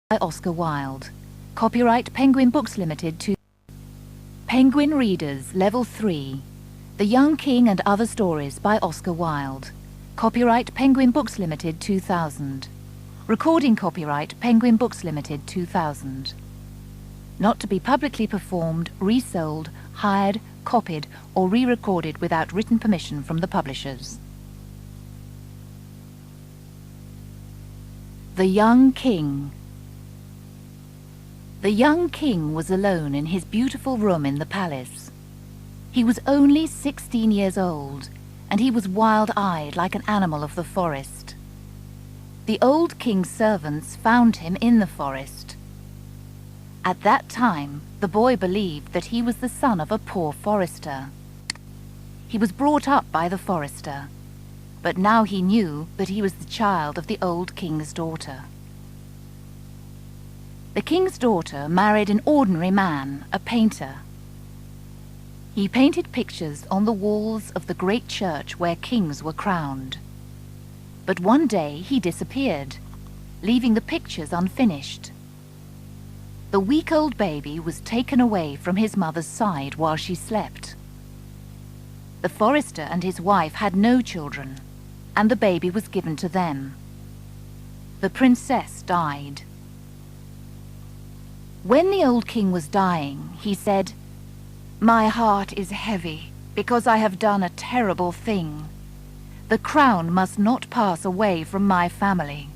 by Oscar Wilde. Copyright Penguin Books Limited to Penguin Readers Level 3. The Young King and Other Stories by Oscar Wilde. Copyright Penguin Books Limited 2000. Recording copyright Penguin Books Limited 2000. Not to be publicly performed, resold, hired, copied, or re-recorded without written permission from the publishers. The Young King. The young king was alone in his beautiful room in the palace. He was only 16 years old, and he was wild-eyed like an animal of the forest. The old king's servants found him in the forest. At that time, the boy believed that he was the son of a poor forester. He was brought up by the forester, but now he knew that he was the child of the old king's daughter. The king's daughter married an ordinary man, a painter. He painted pictures on the walls of the great church where kings were crowned. But one day he disappeared, leaving the pictures unfinished. The weak old baby was taken away from his mother's side while she slept. The forester and his wife had no children, and the baby was given to them. The princess died. When the old king was dying, he said, "My heart is heavy because I have done a terrible thing. The crown must not pass away from my family.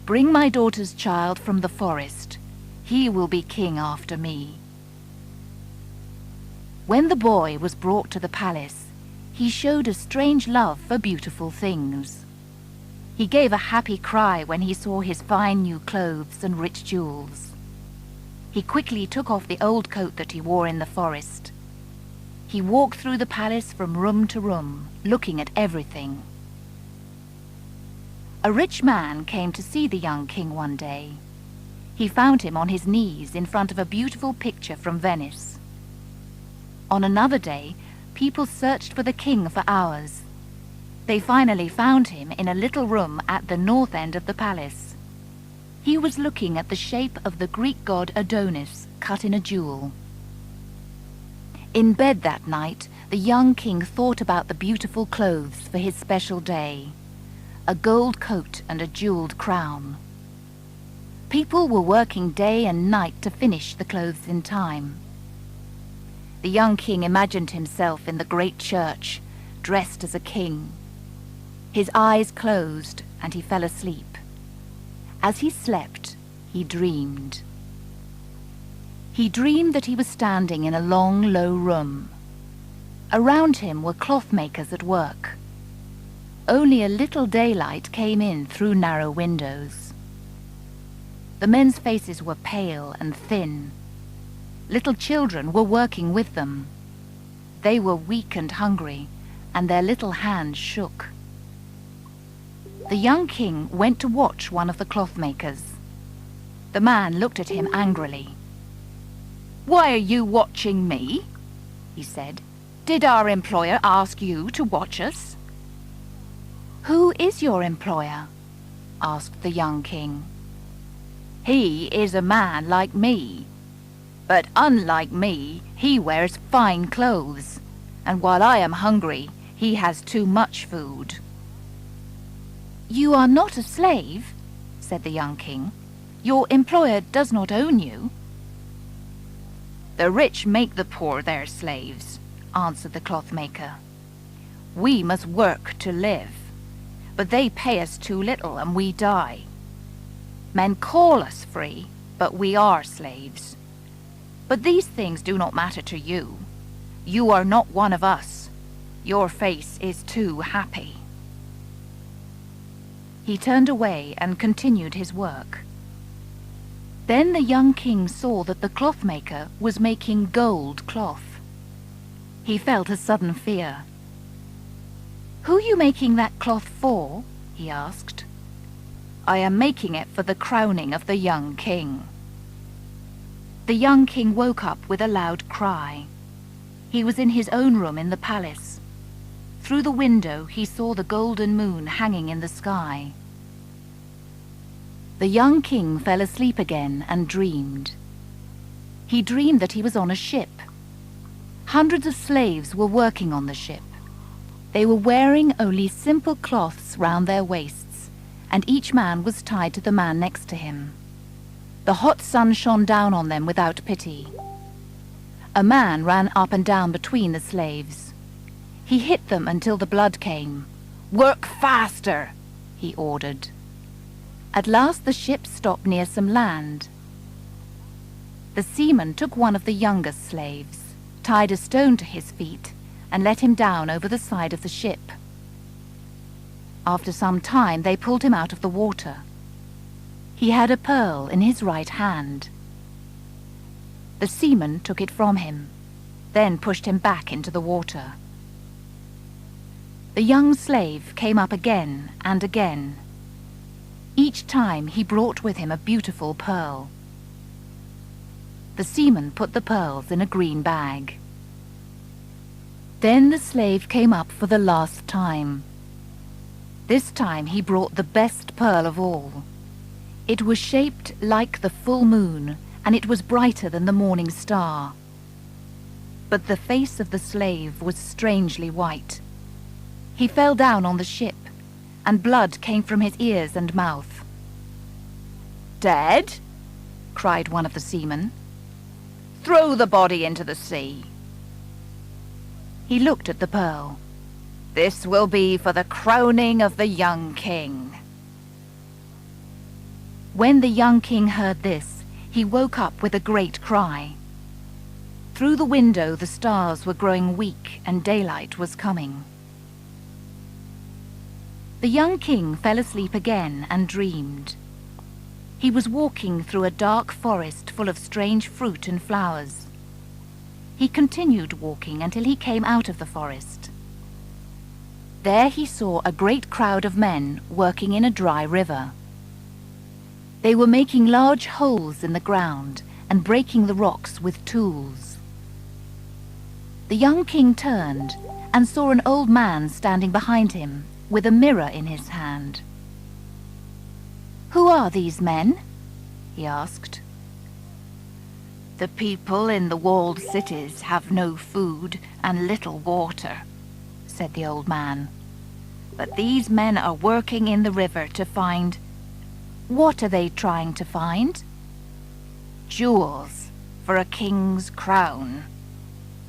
Bring my daughter's child from the forest. He will be king after me." When the boy was brought to the palace, he showed a strange love for beautiful things. He gave a happy cry when he saw his fine new clothes and rich jewels. He quickly took off the old coat that he wore in the forest. He walked through the palace from room to room, looking at everything. A rich man came to see the young king one day. He found him on his knees in front of a beautiful picture from Venice. On another day, people searched for the king for hours. They finally found him in a little room at the north end of the palace. He was looking at the shape of the Greek god Adonis cut in a jewel. In bed that night, the young king thought about the beautiful clothes for his special day, a gold coat and a jeweled crown. People were working day and night to finish the clothes in time. The young king imagined himself in the great church, dressed as a king. His eyes closed and he fell asleep. As he slept, he dreamed. He dreamed that he was standing in a long, low room. Around him were cloth makers at work. Only a little daylight came in through narrow windows. The men's faces were pale and thin. Little children were working with them. They were weak and hungry, and their little hands shook. The young king went to watch one of the cloth makers. The man looked at him angrily. "Why are you watching me?" he said. "Did our employer ask you to watch us?" "Who is your employer?" asked the young king. "He is a man like me. But unlike me, he wears fine clothes, and while I am hungry, he has too much food." "You are not a slave," said the young king. "Your employer does not own you." "The rich make the poor their slaves," answered the cloth maker. "We must work to live, but they pay us too little and we die. Men call us free, but we are slaves. But these things do not matter to you. You are not one of us. Your face is too happy." He turned away and continued his work. Then the young king saw that the cloth maker was making gold cloth. He felt a sudden fear. "Who are you making that cloth for?" he asked. "I am making it for the crowning of the young king." The young king woke up with a loud cry. He was in his own room in the palace. Through the window he saw the golden moon hanging in the sky. The young king fell asleep again and dreamed. He dreamed that he was on a ship. Hundreds of slaves were working on the ship. They were wearing only simple cloths round their waists, and each man was tied to the man next to him. The hot sun shone down on them without pity. A man ran up and down between the slaves. He hit them until the blood came. "Work faster!" he ordered. At last the ship stopped near some land. The seaman took one of the youngest slaves, tied a stone to his feet, and let him down over the side of the ship. After some time they pulled him out of the water. He had a pearl in his right hand. The seaman took it from him, then pushed him back into the water. The young slave came up again and again. Each time he brought with him a beautiful pearl. The seaman put the pearls in a green bag. Then the slave came up for the last time. This time he brought the best pearl of all. It was shaped like the full moon, and it was brighter than the morning star. But the face of the slave was strangely white. He fell down on the ship, and blood came from his ears and mouth. "Dead?" cried one of the seamen. "Throw the body into the sea." He looked at the pearl. "This will be for the crowning of the young king." When the young king heard this, he woke up with a great cry. Through the window the stars were growing weak and daylight was coming. The young king fell asleep again and dreamed. He was walking through a dark forest full of strange fruit and flowers. He continued walking until he came out of the forest. There he saw a great crowd of men working in a dry river. They were making large holes in the ground and breaking the rocks with tools. The young king turned and saw an old man standing behind him with a mirror in his hand. "Who are these men?" he asked. "The people in the walled cities have no food and little water," said the old man. "But these men are working in the river to find—" "What are they trying to find?" "Jewels for a king's crown,"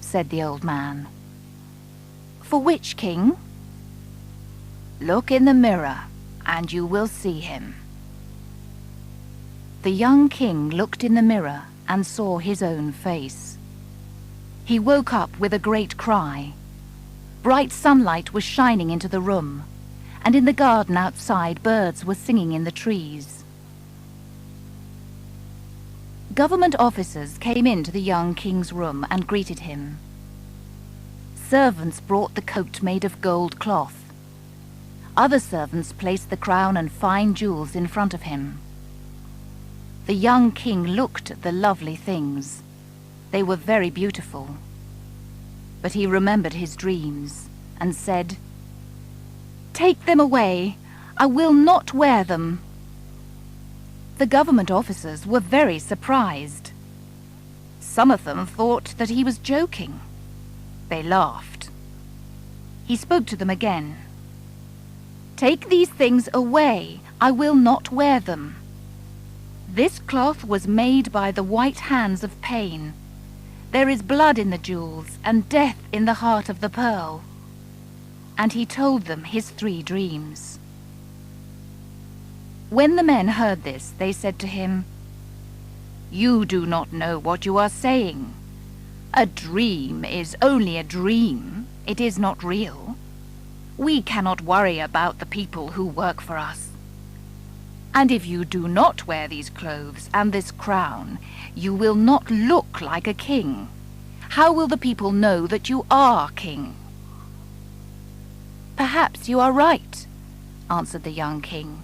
said the old man. "For which king?" "Look in the mirror, and you will see him." The young king looked in the mirror and saw his own face. He woke up with a great cry. Bright sunlight was shining into the room, and in the garden outside birds were singing in the trees. Government officers came into the young king's room and greeted him. Servants brought the coat made of gold cloth. Other servants placed the crown and fine jewels in front of him. The young king looked at the lovely things. They were very beautiful. But he remembered his dreams and said, "Take them away. I will not wear them." The government officers were very surprised. Some of them thought that he was joking. They laughed. He spoke to them again. "Take these things away. I will not wear them. This cloth was made by the white hands of pain. There is blood in the jewels and death in the heart of the pearl." And he told them his 3 dreams. When the men heard this, they said to him, "You do not know what you are saying. A dream is only a dream. It is not real. We cannot worry about the people who work for us. And if you do not wear these clothes and this crown, you will not look like a king. How will the people know that you are king?" "Perhaps you are right," answered the young king.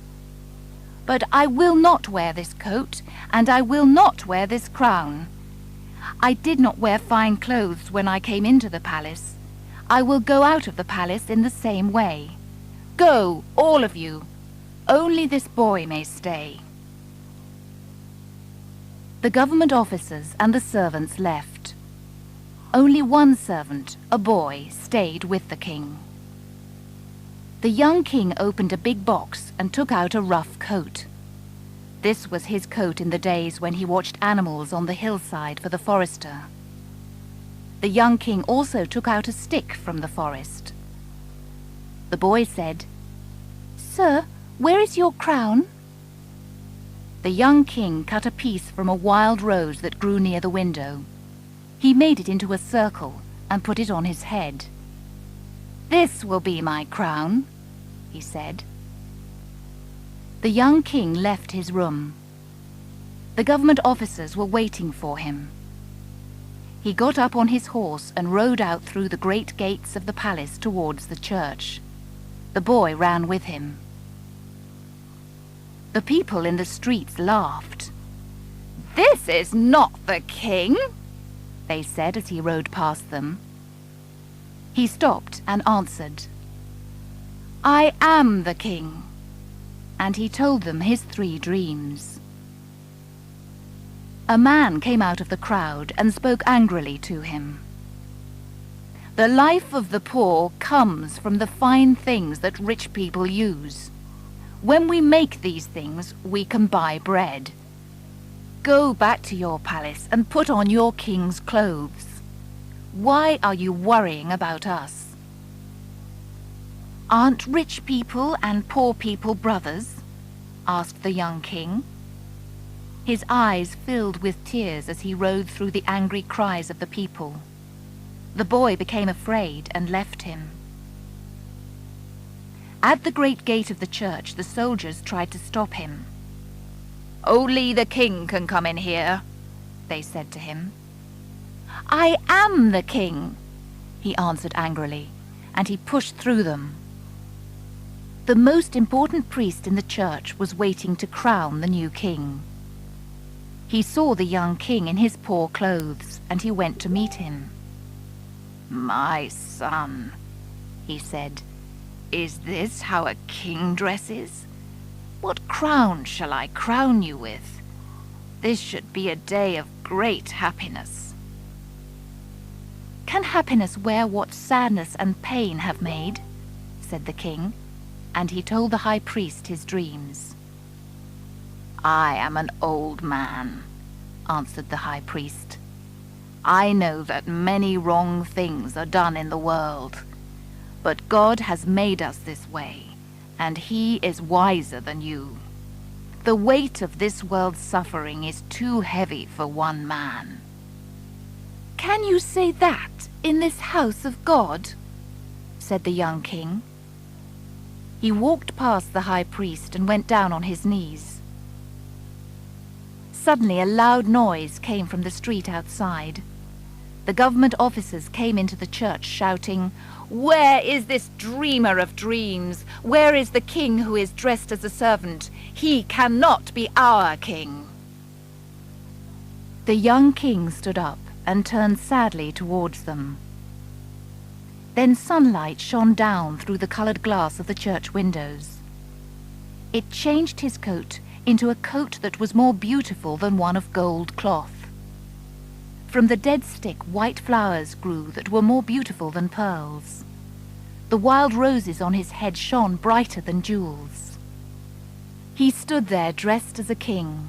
"But I will not wear this coat, and I will not wear this crown. I did not wear fine clothes when I came into the palace. I will go out of the palace in the same way. Go, all of you. Only this boy may stay." The government officers and the servants left. Only one servant, a boy, stayed with the king. The young king opened a big box and took out a rough coat. This was his coat in the days when he watched animals on the hillside for the forester. The young king also took out a stick from the forest. The boy said, "Sir, where is your crown?" The young king cut a piece from a wild rose that grew near the window. He made it into a circle and put it on his head. "This will be my crown," he said. The young king left his room. The government officers were waiting for him. He got up on his horse and rode out through the great gates of the palace towards the church. The boy ran with him. The people in the streets laughed. "This is not the king," they said as he rode past them. He stopped and answered, "I am the king." And he told them his 3 dreams. A man came out of the crowd and spoke angrily to him. "The life of the poor comes from the fine things that rich people use. When we make these things, we can buy bread. Go back to your palace and put on your king's clothes. Why are you worrying about us?" "Aren't rich people and poor people brothers?" asked the young king. His eyes filled with tears as he rode through the angry cries of the people. The boy became afraid and left him. At the great gate of the church, the soldiers tried to stop him. "Only the king can come in here," they said to him. "I am the king," he answered angrily, and he pushed through them. The most important priest in the church was waiting to crown the new king. He saw the young king in his poor clothes, and he went to meet him. "My son," he said, "is this how a king dresses? What crown shall I crown you with? This should be a day of great happiness." "Can happiness wear what sadness and pain have made?" said the king, and he told the high priest his dreams. "I am an old man," answered the high priest. "I know that many wrong things are done in the world, but God has made us this way, and He is wiser than you. The weight of this world's suffering is too heavy for one man." "Can you say that in this house of God?" said the young king. He walked past the high priest and went down on his knees. Suddenly a loud noise came from the street outside. The government officers came into the church shouting, "Where is this dreamer of dreams? Where is the king who is dressed as a servant? He cannot be our king." The young king stood up and turned sadly towards them. Then sunlight shone down through the colored glass of the church windows. It changed his coat into a coat that was more beautiful than one of gold cloth. From the dead stick white flowers grew that were more beautiful than pearls. The wild roses on his head shone brighter than jewels. He stood there dressed as a king.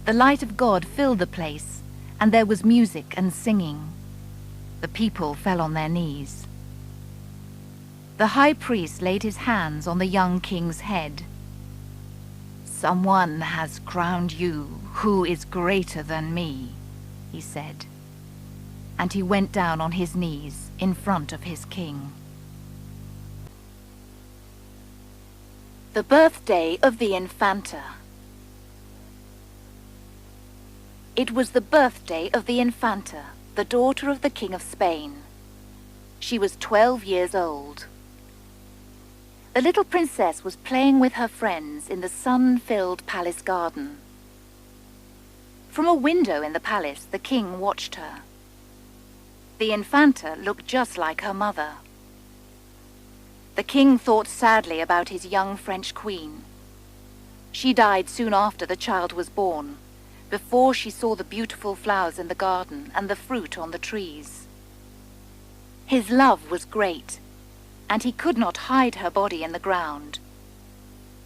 The light of God filled the place, and there was music and singing. The people fell on their knees. The high priest laid his hands on the young king's head. "Someone has crowned you who is greater than me," he said, and he went down on his knees in front of his king. The birthday of the Infanta. It was the birthday of the Infanta, the daughter of the King of Spain. She was 12 years old. The little princess was playing with her friends in the sun-filled palace garden. From a window in the palace, the king watched her. The Infanta looked just like her mother. The king thought sadly about his young French queen. She died soon after the child was born, before she saw the beautiful flowers in the garden and the fruit on the trees. His love was great, and he could not hide her body in the ground.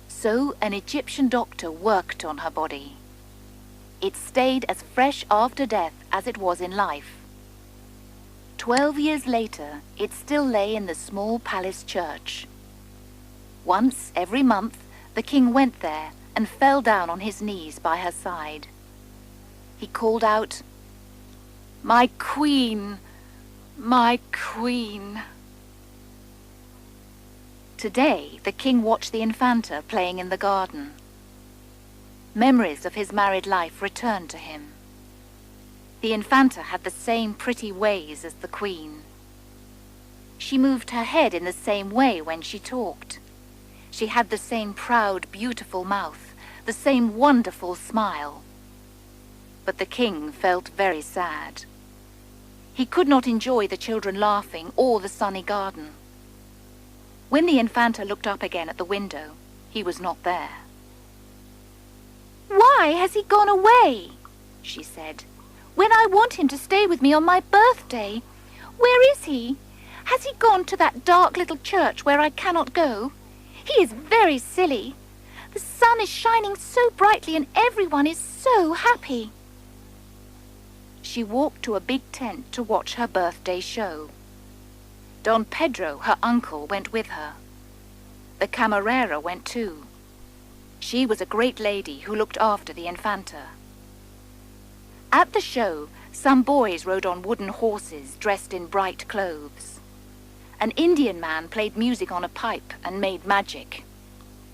So an Egyptian doctor worked on her body. It stayed as fresh after death as it was in life. 12 years later, it still lay in the small palace church. Once every month, the king went there and fell down on his knees by her side. He called out, "My queen, my queen." Today, the king watched the Infanta playing in the garden. Memories of his married life returned to him. The Infanta had the same pretty ways as the queen. She moved her head in the same way when she talked. She had the same proud, beautiful mouth, the same wonderful smile. But the king felt very sad. He could not enjoy the children laughing or the sunny garden. When the Infanta looked up again at the window, he was not there. "Why has he gone away?" she said. "When I want him to stay with me on my birthday? Where is he? Has he gone to that dark little church where I cannot go? He is very silly. The sun is shining so brightly and everyone is so happy." She walked to a big tent to watch her birthday show. Don Pedro, her uncle, went with her. The camarera went too. She was a great lady who looked after the Infanta. At the show, some boys rode on wooden horses dressed in bright clothes. An Indian man played music on a pipe and made magic.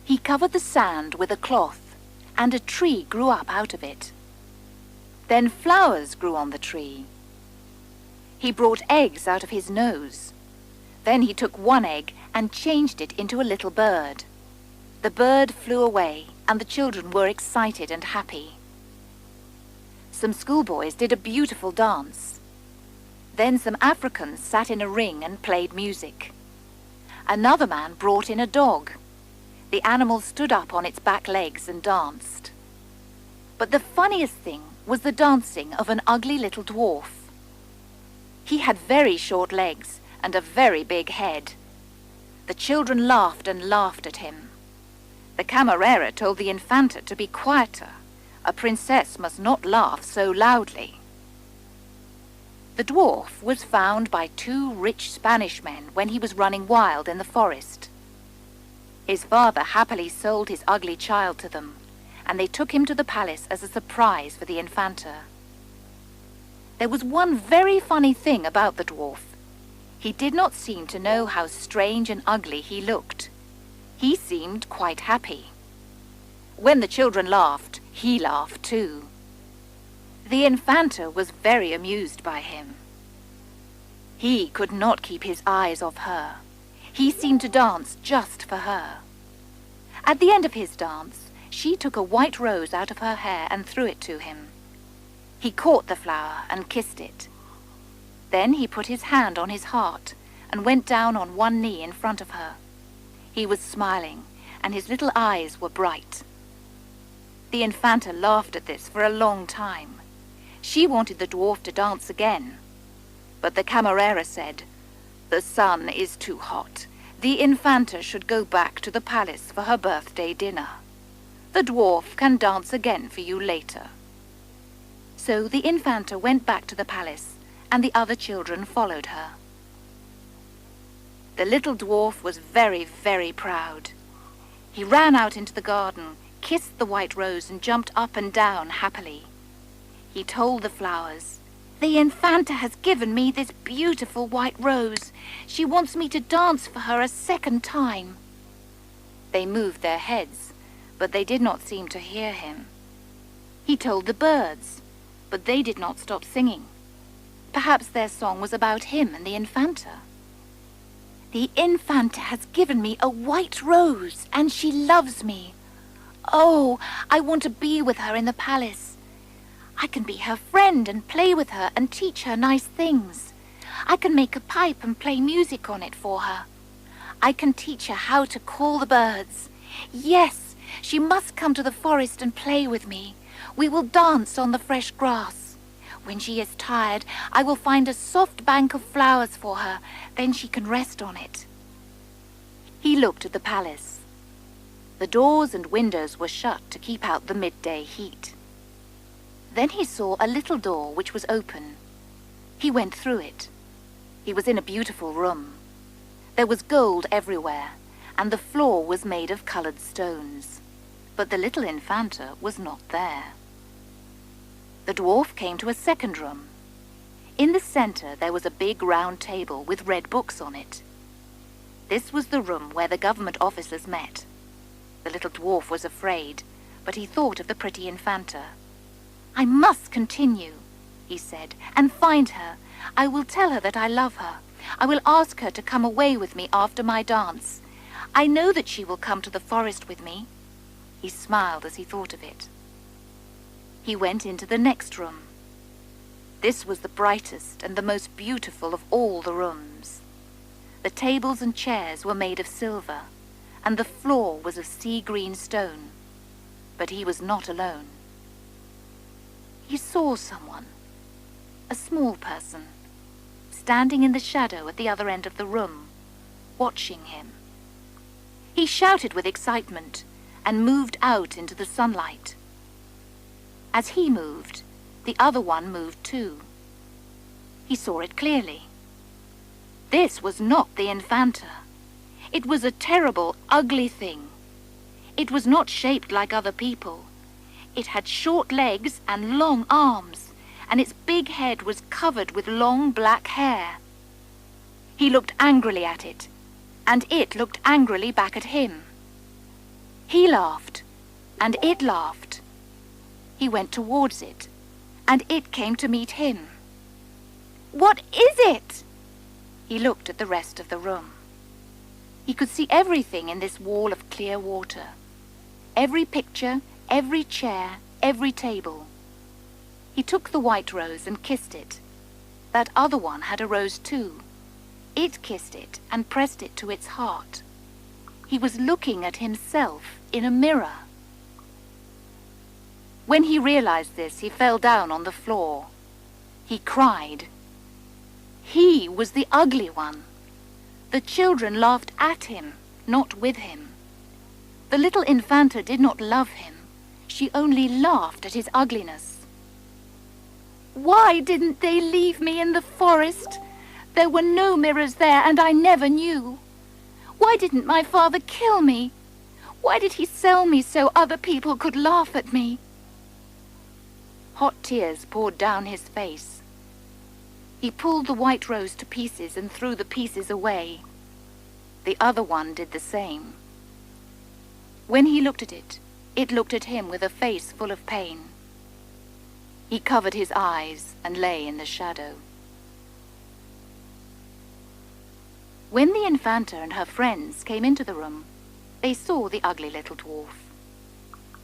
He covered the sand with a cloth, and a tree grew up out of it. Then flowers grew on the tree. He brought eggs out of his nose. Then he took one egg and changed it into a little bird. The bird flew away, and the children were excited and happy. Some schoolboys did a beautiful dance. Then some Africans sat in a ring and played music. Another man brought in a dog. The animal stood up on its back legs and danced. But the funniest thing was the dancing of an ugly little dwarf. He had very short legs and a very big head. The children laughed and laughed at him. The camarera told the Infanta to be quieter. A princess must not laugh so loudly. The dwarf was found by 2 rich Spanish men when he was running wild in the forest. His father happily sold his ugly child to them, and they took him to the palace as a surprise for the Infanta. There was one very funny thing about the dwarf. He did not seem to know how strange and ugly he looked. He seemed quite happy. When the children laughed, he laughed too. The Infanta was very amused by him. He could not keep his eyes off her. He seemed to dance just for her. At the end of his dance, she took a white rose out of her hair and threw it to him. He caught the flower and kissed it. Then he put his hand on his heart and went down on one knee in front of her. He was smiling, and his little eyes were bright. The Infanta laughed at this for a long time. She wanted the dwarf to dance again. But the camarera said, "The sun is too hot. The Infanta should go back to the palace for her birthday dinner. The dwarf can dance again for you later." So the Infanta went back to the palace, and the other children followed her. The little dwarf was very, very proud. He ran out into the garden, kissed the white rose, and jumped up and down happily. He told the flowers, "The Infanta has given me this beautiful white rose. She wants me to dance for her a second time." They moved their heads, but they did not seem to hear him. He told the birds, but they did not stop singing. Perhaps their song was about him and the Infanta. "The Infanta has given me a white rose, and she loves me. Oh, I want to be with her in the palace. I can be her friend and play with her and teach her nice things. I can make a pipe and play music on it for her. I can teach her how to call the birds. Yes, she must come to the forest and play with me. We will dance on the fresh grass. When she is tired, I will find a soft bank of flowers for her. Then she can rest on it." He looked at the palace. The doors and windows were shut to keep out the midday heat. Then he saw a little door which was open. He went through it. He was in a beautiful room. There was gold everywhere, and the floor was made of colored stones. But the little Infanta was not there. The dwarf came to a second room. In the center there was a big round table with red books on it. This was the room where the government officers met. The little dwarf was afraid, but he thought of the pretty Infanta. "I must continue," he said, "and find her. I will tell her that I love her. I will ask her to come away with me after my dance. I know that she will come to the forest with me." He smiled as he thought of it. He went into the next room. This was the brightest and the most beautiful of all the rooms. The tables and chairs were made of silver, and the floor was of sea-green stone. But he was not alone. He saw someone, a small person, standing in the shadow at the other end of the room, watching him. He shouted with excitement and moved out into the sunlight. As he moved, the other one moved too. He saw it clearly. This was not the Infanta. It was a terrible, ugly thing. It was not shaped like other people. It had short legs and long arms, and its big head was covered with long black hair. He looked angrily at it, and it looked angrily back at him. He laughed, and it laughed. He went towards it, and it came to meet him. "What is it?" He looked at the rest of the room. He could see everything in this wall of clear water. Every picture, every chair, every table. He took the white rose and kissed it. That other one had a rose too. It kissed it and pressed it to its heart. He was looking at himself in a mirror. When he realized this, he fell down on the floor. He cried. He was the ugly one. The children laughed at him, not with him. The little Infanta did not love him. She only laughed at his ugliness. "Why didn't they leave me in the forest? There were no mirrors there, and I never knew. Why didn't my father kill me? Why did he sell me so other people could laugh at me?" Hot tears poured down his face. He pulled the white rose to pieces and threw the pieces away. The other one did the same. When he looked at it, it looked at him with a face full of pain. He covered his eyes and lay in the shadow. When the Infanta and her friends came into the room, they saw the ugly little dwarf.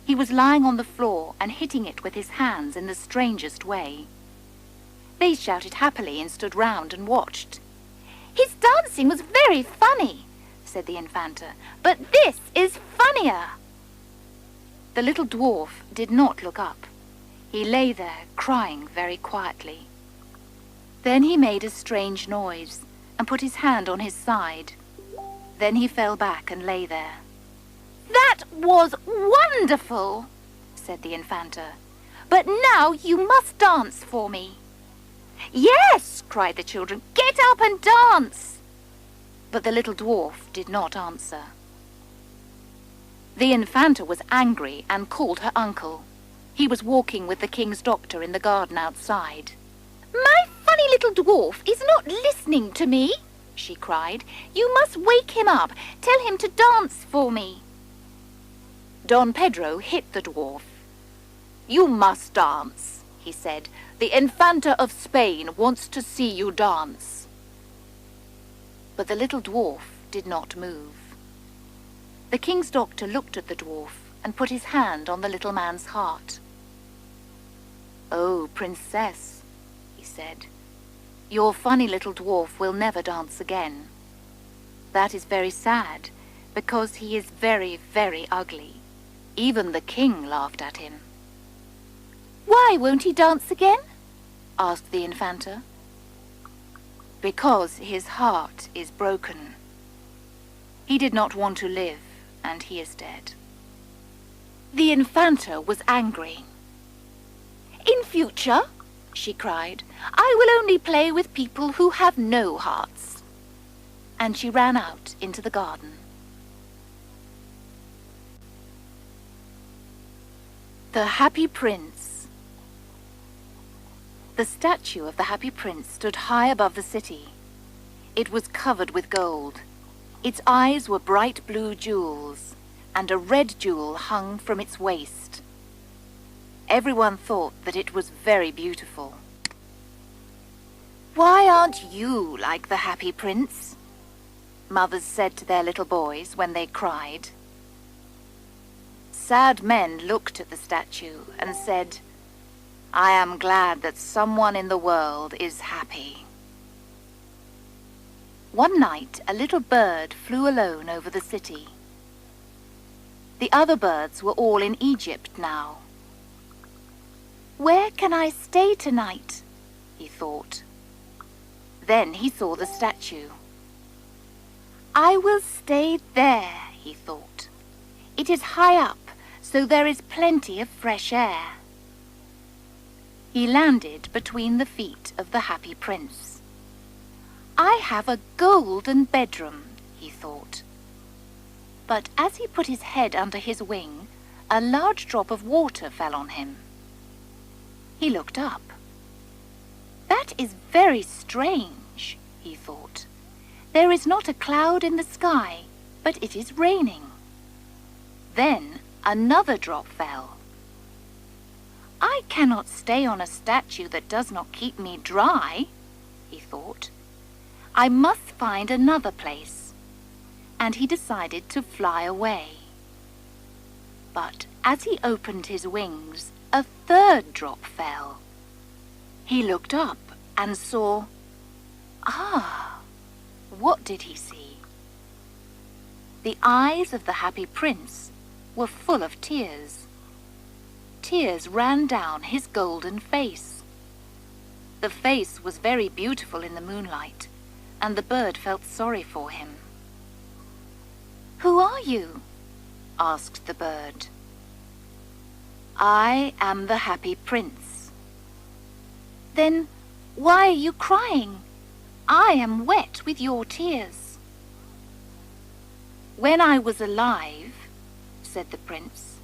He was lying on the floor and hitting it with his hands in the strangest way. They shouted happily and stood round and watched. "His dancing was very funny," said the Infanta, "but this is funnier." The little dwarf did not look up. He lay there, crying very quietly. Then he made a strange noise and put his hand on his side. Then he fell back and lay there. "That was wonderful," said the Infanta. "But now you must dance for me." "Yes," cried the children, "get up and dance." But the little dwarf did not answer. The Infanta was angry and called her uncle. He was walking with the king's doctor in the garden outside. "My funny little dwarf is not listening to me," she cried. "You must wake him up. Tell him to dance for me." Don Pedro hit the dwarf. "You must dance," he said. "The Infanta of Spain wants to see you dance." But the little dwarf did not move. The king's doctor looked at the dwarf and put his hand on the little man's heart. "Oh, princess," he said, "your funny little dwarf will never dance again. That is very sad, because he is very, very ugly. Even the king laughed at him." "Why won't he dance again?" asked the Infanta. "Because his heart is broken. He did not want to live, and he is dead." The Infanta was angry. "In future," she cried, "I will only play with people who have no hearts." And she ran out into the garden. The Happy Prince. The statue of the Happy Prince stood high above the city. It was covered with gold. Its eyes were bright blue jewels, and a red jewel hung from its waist. Everyone thought that it was very beautiful. "Why aren't you like the Happy Prince?" mothers said to their little boys when they cried. Sad men looked at the statue and said, "I am glad that someone in the world is happy." One night, a little bird flew alone over the city. The other birds were all in Egypt now. "Where can I stay tonight?" he thought. Then he saw the statue. "I will stay there," he thought. "It is high up, so there is plenty of fresh air." He landed between the feet of the Happy Prince. "I have a golden bedroom," he thought. But as he put his head under his wing, a large drop of water fell on him. He looked up. "That is very strange," he thought. "There is not a cloud in the sky, but it is raining." Then another drop fell. "I cannot stay on a statue that does not keep me dry," he thought. "I must find another place." And he decided to fly away. But as he opened his wings, a third drop fell. He looked up and saw... What did he see? The eyes of the Happy Prince were full of tears. Tears ran down his golden face. The face was very beautiful in the moonlight, and the bird felt sorry for him. "Who are you?" asked the bird. "I am the Happy Prince." "Then why are you crying? I am wet with your tears." "When I was alive," said the prince,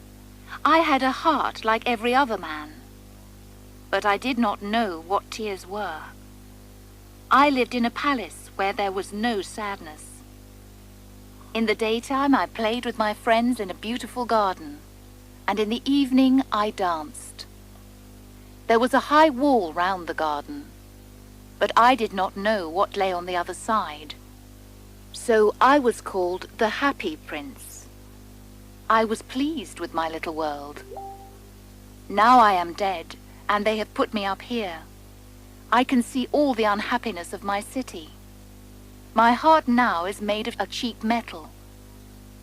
"I had a heart like every other man. But I did not know what tears were. I lived in a palace where there was no sadness. In the daytime I played with my friends in a beautiful garden, and in the evening I danced. There was a high wall round the garden, but I did not know what lay on the other side. So I was called the Happy Prince. I was pleased with my little world. Now I am dead, and they have put me up here. I can see all the unhappiness of my city. My heart now is made of a cheap metal,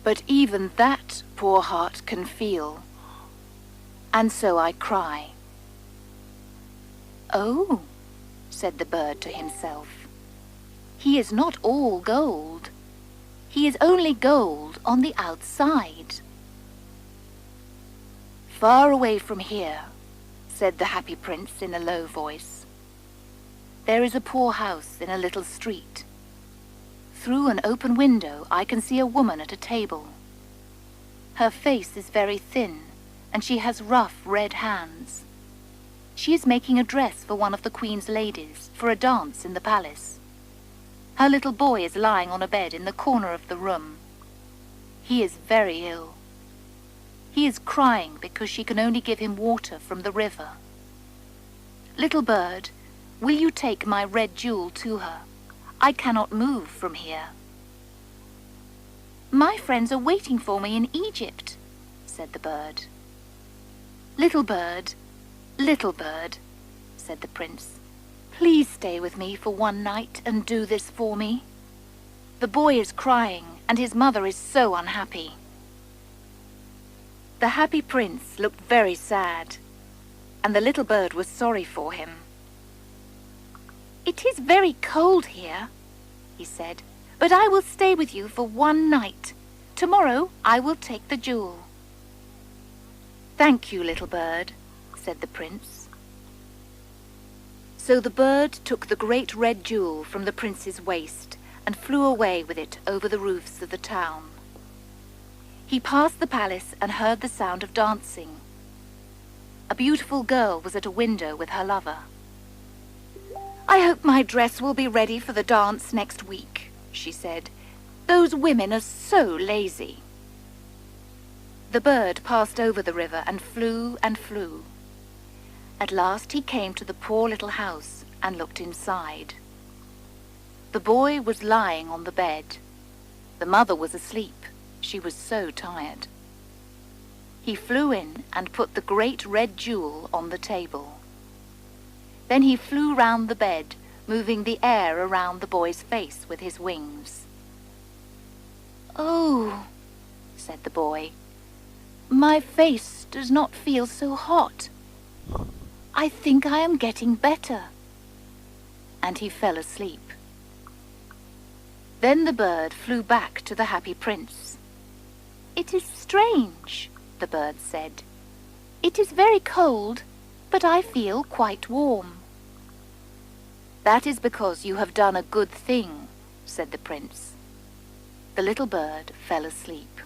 but even that poor heart can feel. And so I cry." "Oh," said the bird to himself, "he is not all gold. He is only gold on the outside." "Far away from here," said the Happy Prince in a low voice, "there is a poor house in a little street. Through an open window I can see a woman at a table. Her face is very thin, and she has rough red hands. She is making a dress for one of the Queen's ladies for a dance in the palace. Her little boy is lying on a bed in the corner of the room. He is very ill. He is crying because she can only give him water from the river. Little bird, will you take my red jewel to her? I cannot move from here." "My friends are waiting for me in Egypt," said the bird. Little bird," said the prince, "please stay with me for one night and do this for me. The boy is crying, and his mother is so unhappy." The Happy Prince looked very sad. and the little bird was sorry for him. "It is very cold here," he said, "but I will stay with you for one night. Tomorrow I will take the jewel." "Thank you, little bird," said the prince. So the bird took the great red jewel from the prince's waist and flew away with it over the roofs of the town. He passed the palace and heard the sound of dancing. A beautiful girl was at a window with her lover. "I hope my dress will be ready for the dance next week," she said. "Those women are so lazy." The bird passed over the river and flew and flew. At last he came to the poor little house and looked inside. The boy was lying on the bed. The mother was asleep. She was so tired. He flew in and put the great red jewel on the table. Then he flew round the bed, moving the air around the boy's face with his wings. "Oh," said the boy, "my face does not feel so hot. I think I am getting better." And he fell asleep. Then the bird flew back to the happy prince. "It is strange," the bird said. "It is very cold, but I feel quite warm." "That is because you have done a good thing," said the prince. The little bird fell asleep.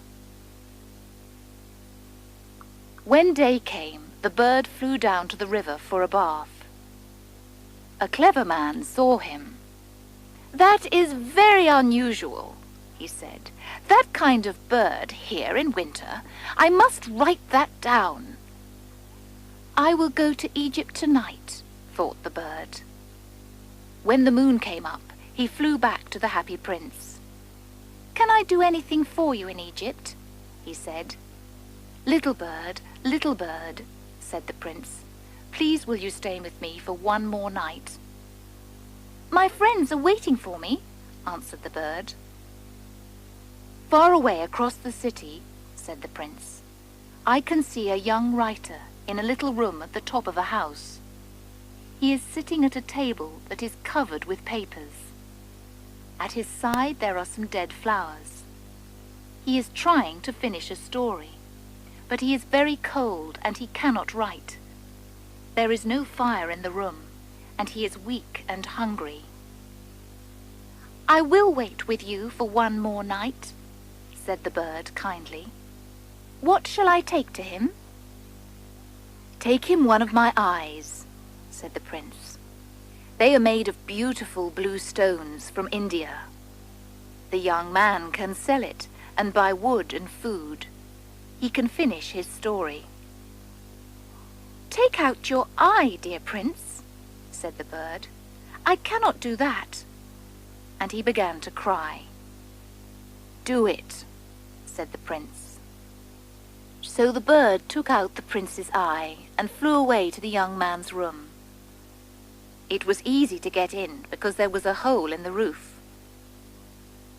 When day came, the bird flew down to the river for a bath. A clever man saw him. "That is very unusual," he said. "That kind of bird here in winter. I must write that down." "I will go to Egypt tonight," thought the bird. When the moon came up, he flew back to the happy prince. "Can I do anything for you in Egypt?" he said. Little bird," said the prince, "please will you stay with me for one more night?" "My friends are waiting for me," answered the bird. "Far away across the city," said the prince, "I can see a young writer in a little room at the top of a house. He is sitting at a table that is covered with papers. At his side there are some dead flowers. He is trying to finish a story, but he is very cold and he cannot write. There is no fire in the room, and he is weak and hungry." "I will wait with you for one more night," said the bird kindly. "What shall I take to him?" "Take him one of my eyes," said the prince. "They are made of beautiful blue stones from India. The young man can sell it and buy wood and food. He can finish his story." "Take out your eye, dear prince," said the bird. "I cannot do that." And he began to cry. "Do it," said the prince. So the bird took out the prince's eye and flew away to the young man's room. It was easy to get in because there was a hole in the roof.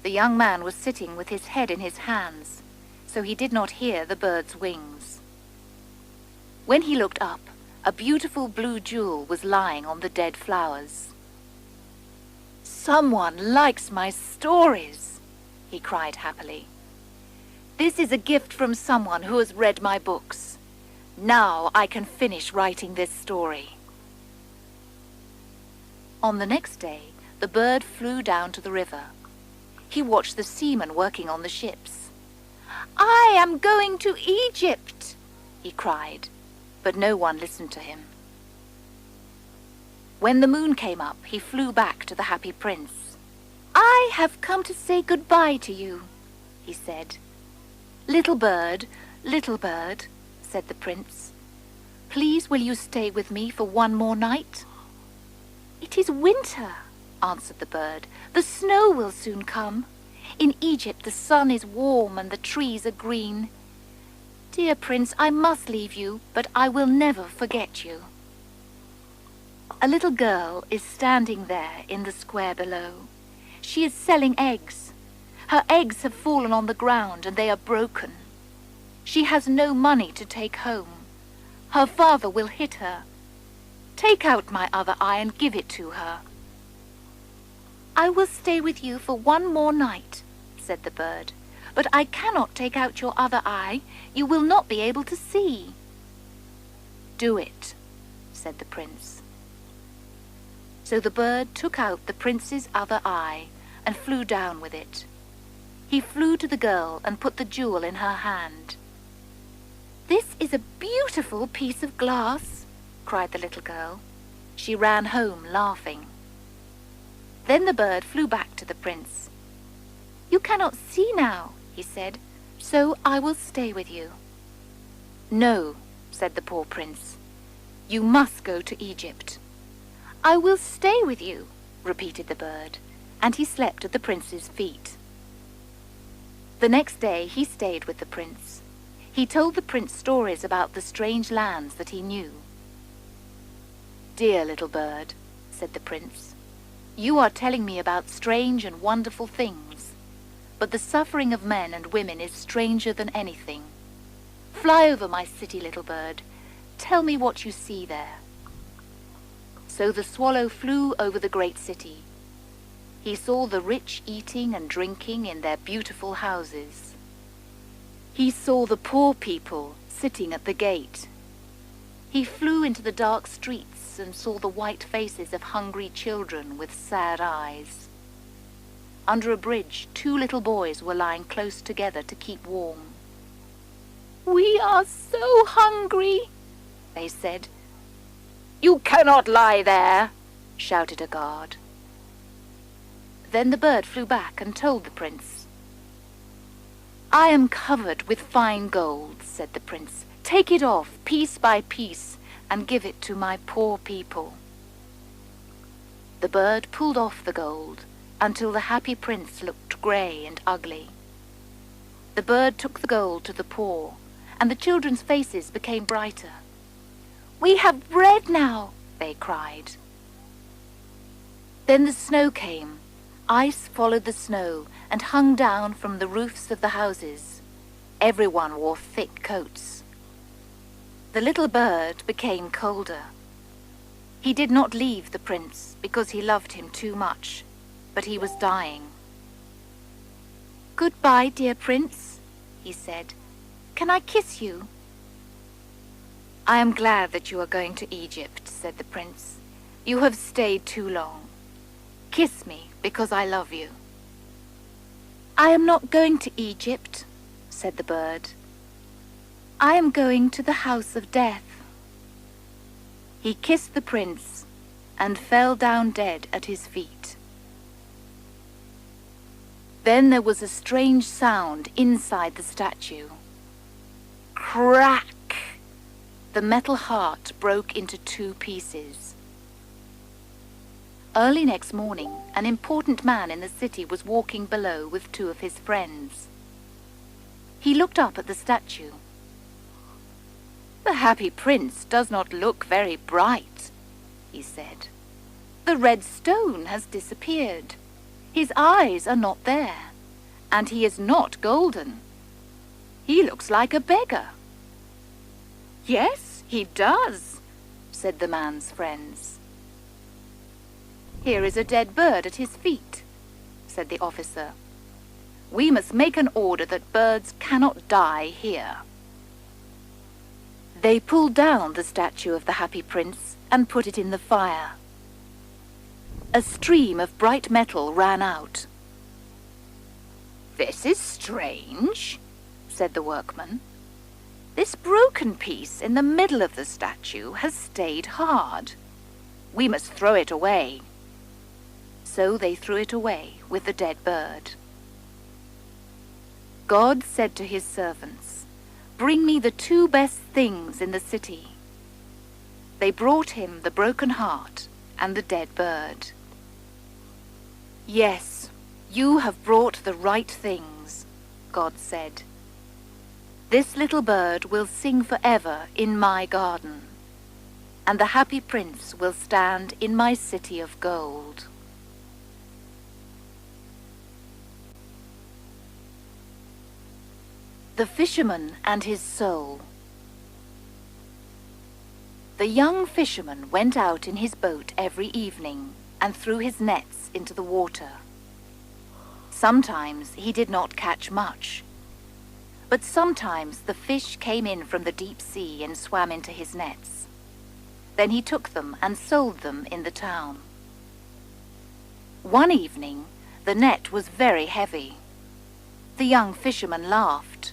The young man was sitting with his head in his hands, so he did not hear the bird's wings. When he looked up, a beautiful blue jewel was lying on the dead flowers. "Someone likes my stories," he cried happily. "This is a gift from someone who has read my books. Now I can finish writing this story." On the next day, the bird flew down to the river. He watched the seamen working on the ships. "I am going to Egypt," he cried, but no one listened to him. When the moon came up, he flew back to the happy prince. "I have come to say goodbye to you," he said. Little bird," said the prince, "please will you stay with me for one more night?" "It is winter," answered the bird. "The snow will soon come. In Egypt the sun is warm and the trees are green. Dear prince, I must leave you, but I will never forget you." A little girl is standing there in the square below. She is selling eggs. Her eggs have fallen on the ground and they are broken. She has no money to take home. Her father will hit her. Take out my other eye and give it to her." "I will stay with you for one more night," said the bird, "but I cannot take out your other eye. You will not be able to see." "Do it," said the prince. So the bird took out the prince's other eye and flew down with it. He flew to the girl and put the jewel in her hand. "This is a beautiful piece of glass," cried the little girl. She ran home laughing. Then the bird flew back to the prince. "You cannot see now," he said, "so I will stay with you." "No," said the poor prince. "You must go to Egypt." "I will stay with you," repeated the bird, and he slept at the prince's feet. The next day he stayed with the prince. He told the prince stories about the strange lands that he knew. "Dear little bird," said the prince, "you are telling me about strange and wonderful things, but the suffering of men and women is stranger than anything. Fly over my city, little bird. Tell me what you see there." So the swallow flew over the great city. He saw the rich eating and drinking in their beautiful houses. He saw the poor people sitting at the gate. He flew into the dark streets and saw the white faces of hungry children with sad eyes. Under a bridge, 2 little boys were lying close together to keep warm. "We are so hungry," they said. "You cannot lie there," shouted a guard. Then the bird flew back and told the prince. "I am covered with fine gold," said the prince. "Take it off piece by piece and give it to my poor people." The bird pulled off the gold until the happy prince looked grey and ugly. The bird took the gold to the poor, and the children's faces became brighter. "We have bread now," they cried. Then the snow came. Ice followed the snow and hung down from the roofs of the houses. Everyone wore thick coats. The little bird became colder. He did not leave the prince because he loved him too much, but he was dying. "Goodbye, dear prince," he said. "Can I kiss you?" "I am glad that you are going to Egypt," said the prince. "You have stayed too long. Kiss me, because I love you." "I am not going to Egypt," said the bird. "I am going to the house of death." He kissed the prince and fell down dead at his feet. Then there was a strange sound inside the statue. Crack! The metal heart broke into 2 pieces. Early next morning, an important man in the city was walking below with 2 of his friends. He looked up at the statue. "The happy prince does not look very bright," he said. "The red stone has disappeared. His eyes are not there, and he is not golden. He looks like a beggar." "Yes, he does," said the man's friends. "Here is a dead bird at his feet," said the officer. "We must make an order that birds cannot die here." They pulled down the statue of the happy prince and put it in the fire. A stream of bright metal ran out. "This is strange," said the workman. "This broken piece in the middle of the statue has stayed hard. We must throw it away." So they threw it away with the dead bird. God said to his servants, "Bring me the 2 best things in the city." They brought him the broken heart and the dead bird. "Yes, you have brought the right things," God said. "This little bird will sing forever in my garden, and the happy prince will stand in my city of gold." The Fisherman and His Soul. The young fisherman went out in his boat every evening and threw his nets into the water. Sometimes he did not catch much, but sometimes the fish came in from the deep sea and swam into his nets. Then he took them and sold them in the town. One evening, the net was very heavy. The young fisherman laughed.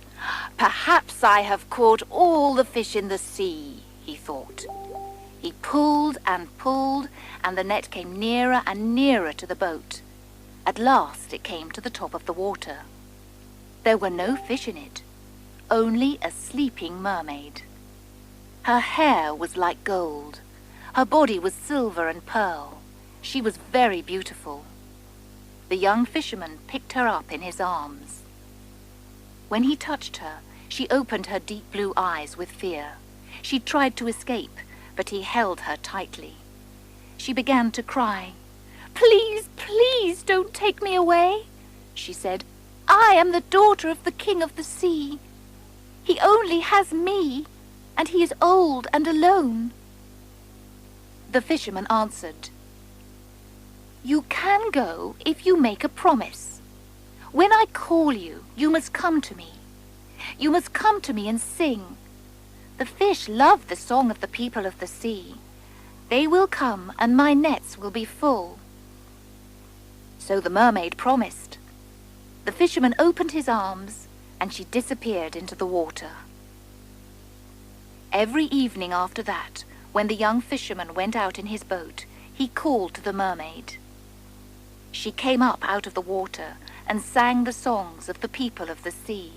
"Perhaps I have caught all the fish in the sea," he thought. He pulled and pulled, and the net came nearer and nearer to the boat. At last it came to the top of the water. There were no fish in it, only a sleeping mermaid. Her hair was like gold. Her body was silver and pearl. She was very beautiful. The young fisherman picked her up in his arms. When he touched her, she opened her deep blue eyes with fear. She tried to escape, but he held her tightly. She began to cry. "Please, please don't take me away," she said. "I am the daughter of the king of the sea. He only has me, and he is old and alone." The fisherman answered, "You can go if you make a promise. When I call you, you must come to me. You must come to me and sing. The fish love the song of the people of the sea. They will come, and my nets will be full." So the mermaid promised. The fisherman opened his arms, and she disappeared into the water. Every evening after that, when the young fisherman went out in his boat, he called to the mermaid. She came up out of the water and sang the songs of the people of the sea.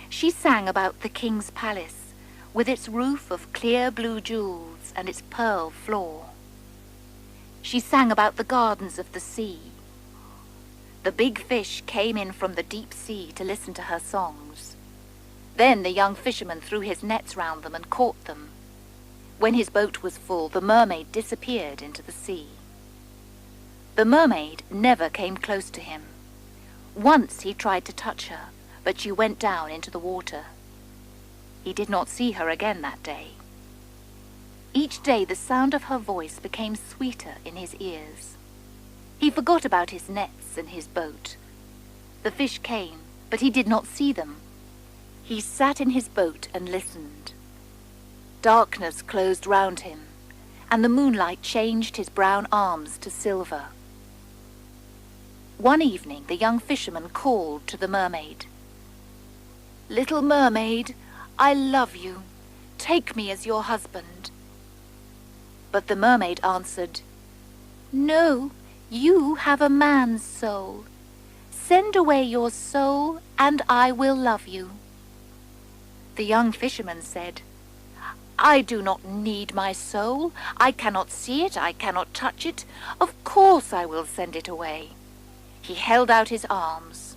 She sang about the king's palace, with its roof of clear blue jewels and its pearl floor. She sang about the gardens of the sea. The big fish came in from the deep sea to listen to her songs. Then the young fisherman threw his nets round them and caught them. When his boat was full, the mermaid disappeared into the sea. The mermaid never came close to him. Once he tried to touch her, but she went down into the water. He did not see her again that day. Each day the sound of her voice became sweeter in his ears. He forgot about his nets and his boat. The fish came, but he did not see them. He sat in his boat and listened. Darkness closed round him, and the moonlight changed his brown arms to silver. One evening the young fisherman called to the mermaid. "Little mermaid, I love you. Take me as your husband." But the mermaid answered, "No, you have a man's soul. Send away your soul, and I will love you." The young fisherman said, "I do not need my soul. I cannot see it. I cannot touch it. Of course I will send it away." He held out his arms.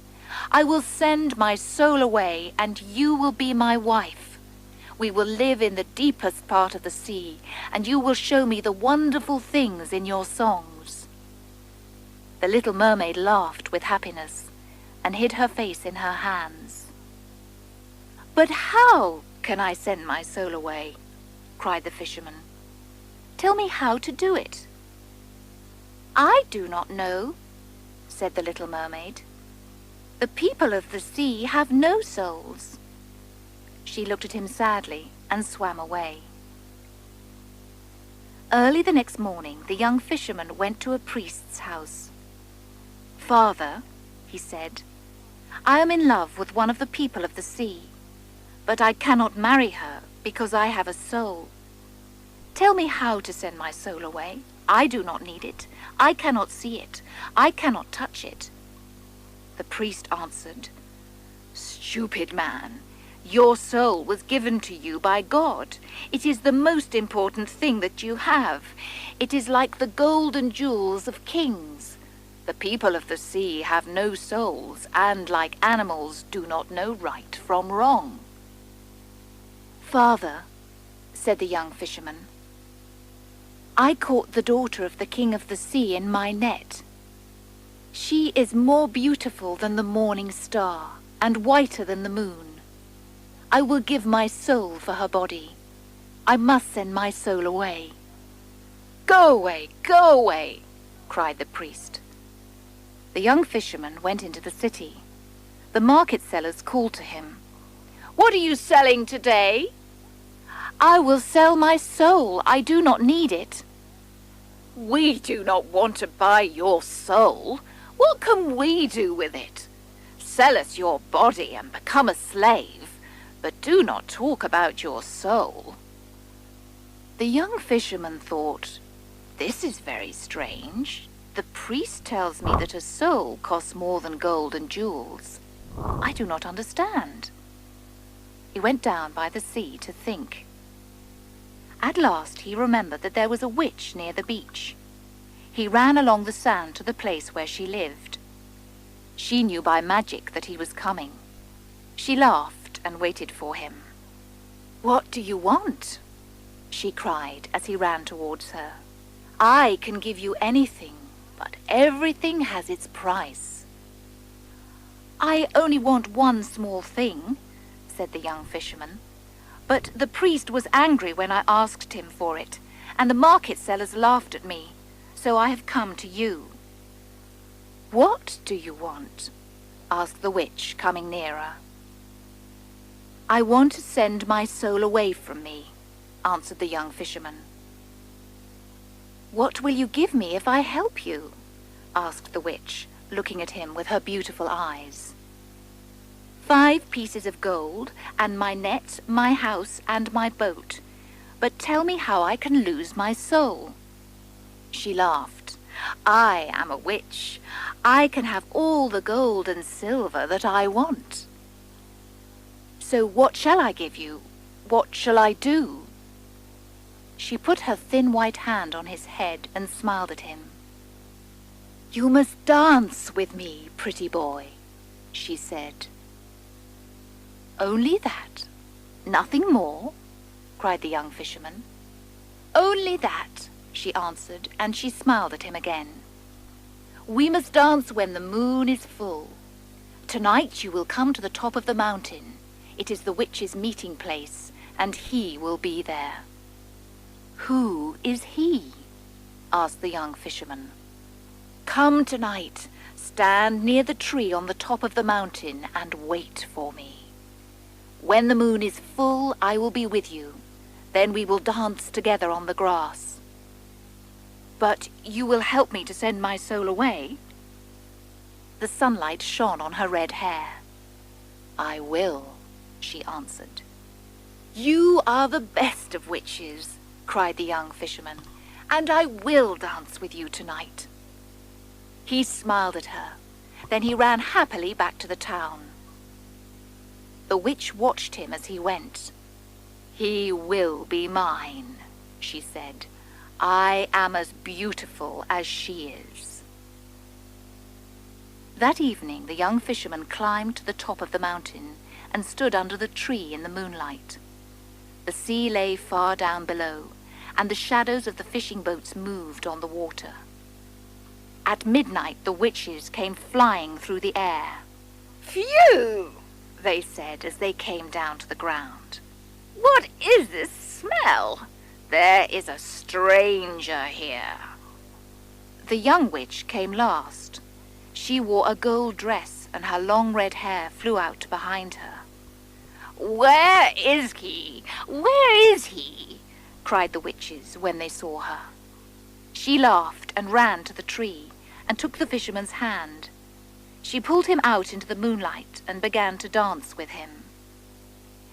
"I will send my soul away, and you will be my wife. We will live in the deepest part of the sea, and you will show me the wonderful things in your songs." The little mermaid laughed with happiness and hid her face in her hands. "But how can I send my soul away?" cried the fisherman. "Tell me how to do it." "I do not know," said the little mermaid. "The people of the sea have no souls." She looked at him sadly and swam away. Early the next morning, the young fisherman went to a priest's house. "Father," he said, "I am in love with one of the people of the sea, but I cannot marry her because I have a soul. Tell me how to send my soul away. I do not need it. I cannot see it. I cannot touch it." The priest answered, "Stupid man, your soul was given to you by God. It is the most important thing that you have. It is like the gold and jewels of kings. The people of the sea have no souls, and like animals do not know right from wrong." "Father," said the young fisherman, "I caught the daughter of the king of the sea in my net. She is more beautiful than the morning star, and whiter than the moon. I will give my soul for her body. I must send my soul away." Go away," cried the priest. The young fisherman went into the city. The market sellers called to him. "What are you selling today?" "I will sell my soul. I do not need it." "We do not want to buy your soul. What can we do with it? Sell us your body and become a slave, but do not talk about your soul." The young fisherman thought, "This is very strange. The priest tells me that a soul costs more than gold and jewels. I do not understand." He went down by the sea to think. At last he remembered that there was a witch near the beach. He ran along the sand to the place where she lived. She knew by magic that he was coming. She laughed and waited for him. "What do you want?" she cried as he ran towards her. "I can give you anything, but everything has its price." "I only want one small thing," said the young fisherman. "But the priest was angry when I asked him for it, and the market sellers laughed at me, so I have come to you." "What do you want?" asked the witch, coming nearer. "I want to send my soul away from me," answered the young fisherman. "What will you give me if I help you?" asked the witch, looking at him with her beautiful eyes. "5 pieces of gold, and my net, my house, and my boat. But tell me how I can lose my soul." She laughed. "I am a witch. I can have all the gold and silver that I want." "So what shall I give you? What shall I do?" She put her thin white hand on his head and smiled at him. "You must dance with me, pretty boy," she said. "Only that? Nothing more?" cried the young fisherman. "Only that," she answered, and she smiled at him again. "We must dance when the moon is full. Tonight you will come to the top of the mountain. It is the witch's meeting place, and he will be there." "Who is he?" asked the young fisherman. "Come tonight, stand near the tree on the top of the mountain, and wait for me. When the moon is full, I will be with you. Then we will dance together on the grass." "But you will help me to send my soul away?" The sunlight shone on her red hair. "I will," she answered. "You are the best of witches," cried the young fisherman, "and I will dance with you tonight." He smiled at her. Then he ran happily back to the town. The witch watched him as he went. "He will be mine," she said. "I am as beautiful as she is." That evening the young fisherman climbed to the top of the mountain and stood under the tree in the moonlight. The sea lay far down below, and the shadows of the fishing boats moved on the water. At midnight the witches came flying through the air. "Phew!" they said as they came down to the ground. "What is this smell? There is a stranger here." The young witch came last. She wore a gold dress, and her long red hair flew out behind her. "Where is he? Where is he?" cried the witches when they saw her. She laughed and ran to the tree and took the fisherman's hand. She pulled him out into the moonlight and began to dance with him.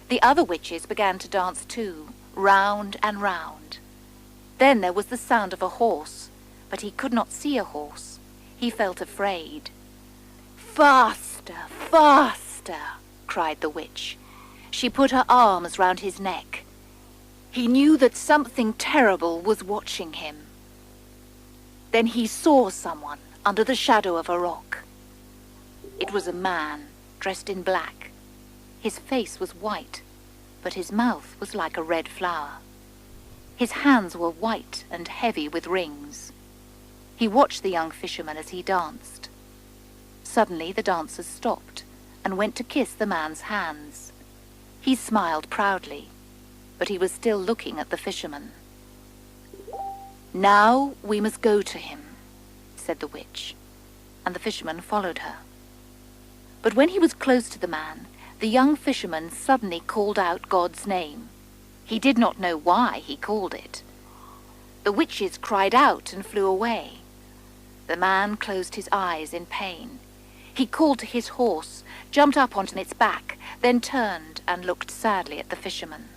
The other witches began to dance too, round and round. Then there was the sound of a horse, but he could not see a horse. He felt afraid. "Faster, faster," cried the witch. She put her arms round his neck. He knew that something terrible was watching him. Then he saw someone under the shadow of a rock. It was a man dressed in black. His face was white, but his mouth was like a red flower. His hands were white and heavy with rings. He watched the young fisherman as he danced. Suddenly the dancers stopped and went to kiss the man's hands. He smiled proudly, but he was still looking at the fisherman. "Now we must go to him," said the witch, and the fisherman followed her. But when he was close to the man, the young fisherman suddenly called out God's name. He did not know why he called it. The witches cried out and flew away. The man closed his eyes in pain. He called to his horse, jumped up onto its back, then turned and looked sadly at the fisherman.